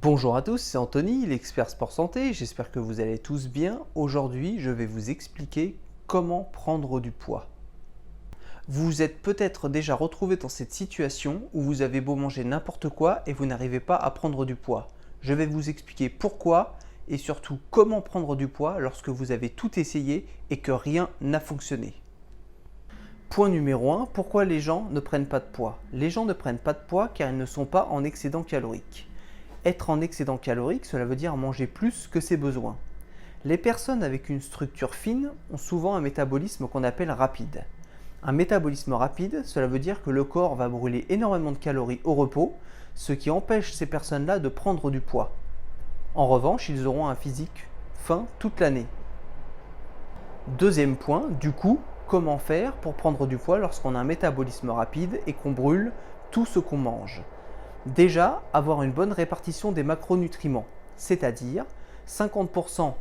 Bonjour à tous, c'est Anthony, l'expert sport santé, j'espère que vous allez tous bien. Aujourd'hui, je vais vous expliquer comment prendre du poids. Vous vous êtes peut-être déjà retrouvé dans cette situation où vous avez beau manger n'importe quoi et vous n'arrivez pas à prendre du poids. Je vais vous expliquer pourquoi et surtout comment prendre du poids lorsque vous avez tout essayé et que rien n'a fonctionné. Point numéro 1, pourquoi les gens ne prennent pas de poids? Les gens ne prennent pas de poids car ils ne sont pas en excédent calorique. Être en excédent calorique, cela veut dire manger plus que ses besoins. Les personnes avec une structure fine ont souvent un métabolisme qu'on appelle rapide. Un métabolisme rapide, cela veut dire que le corps va brûler énormément de calories au repos, ce qui empêche ces personnes-là de prendre du poids. En revanche, ils auront un physique fin toute l'année. Deuxième point, du coup, comment faire pour prendre du poids lorsqu'on a un métabolisme rapide et qu'on brûle tout ce qu'on mange? Déjà, avoir une bonne répartition des macronutriments, c'est-à-dire 50%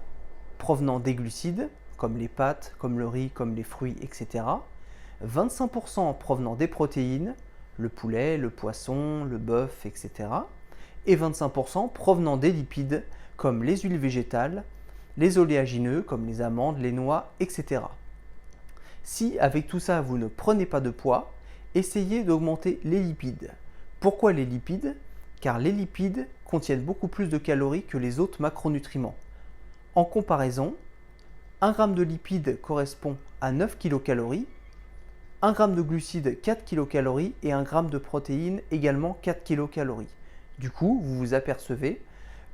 provenant des glucides, comme les pâtes, comme le riz, comme les fruits, etc. 25% provenant des protéines, le poulet, le poisson, le bœuf, etc. Et 25% provenant des lipides, comme les huiles végétales, les oléagineux, comme les amandes, les noix, etc. Si avec tout ça vous ne prenez pas de poids, essayez d'augmenter les lipides. Pourquoi les lipides? Car les lipides contiennent beaucoup plus de calories que les autres macronutriments. En comparaison, 1 g de lipides correspond à 9 kcal, 1 g de glucides 4 kcal et 1 g de protéines également 4 kcal. Du coup, vous vous apercevez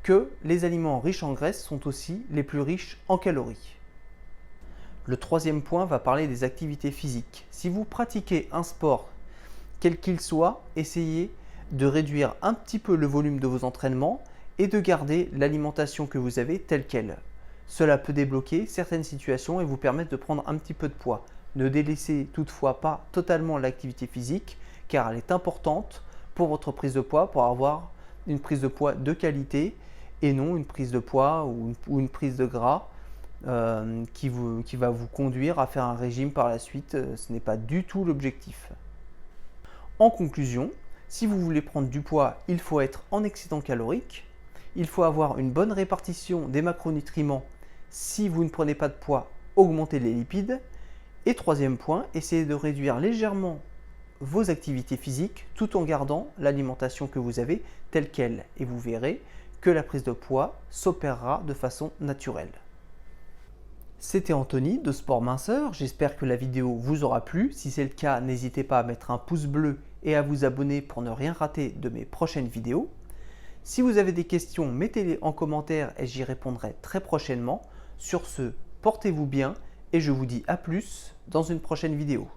que les aliments riches en graisse sont aussi les plus riches en calories. Le troisième point va parler des activités physiques. Si vous pratiquez un sport, quel qu'il soit, essayez de réduire un petit peu le volume de vos entraînements et de garder l'alimentation que vous avez telle qu'elle. Cela peut débloquer certaines situations et vous permettre de prendre un petit peu de poids. Ne délaissez toutefois pas totalement l'activité physique car elle est importante pour votre prise de poids, pour avoir une prise de poids de qualité et non une prise de poids ou une prise de gras qui va vous conduire à faire un régime par la suite. Ce n'est pas du tout l'objectif. En conclusion, si vous voulez prendre du poids, il faut être en excédent calorique, il faut avoir une bonne répartition des macronutriments. Si vous ne prenez pas de poids, augmentez les lipides. Et troisième point, essayez de réduire légèrement vos activités physiques tout en gardant l'alimentation que vous avez telle qu'elle. Et vous verrez que la prise de poids s'opérera de façon naturelle. C'était Anthony de Sport Minceur, j'espère que la vidéo vous aura plu. Si c'est le cas, n'hésitez pas à mettre un pouce bleu et à vous abonner pour ne rien rater de mes prochaines vidéos. Si vous avez des questions, mettez-les en commentaire et j'y répondrai très prochainement. Sur ce, portez-vous bien et je vous dis à plus dans une prochaine vidéo.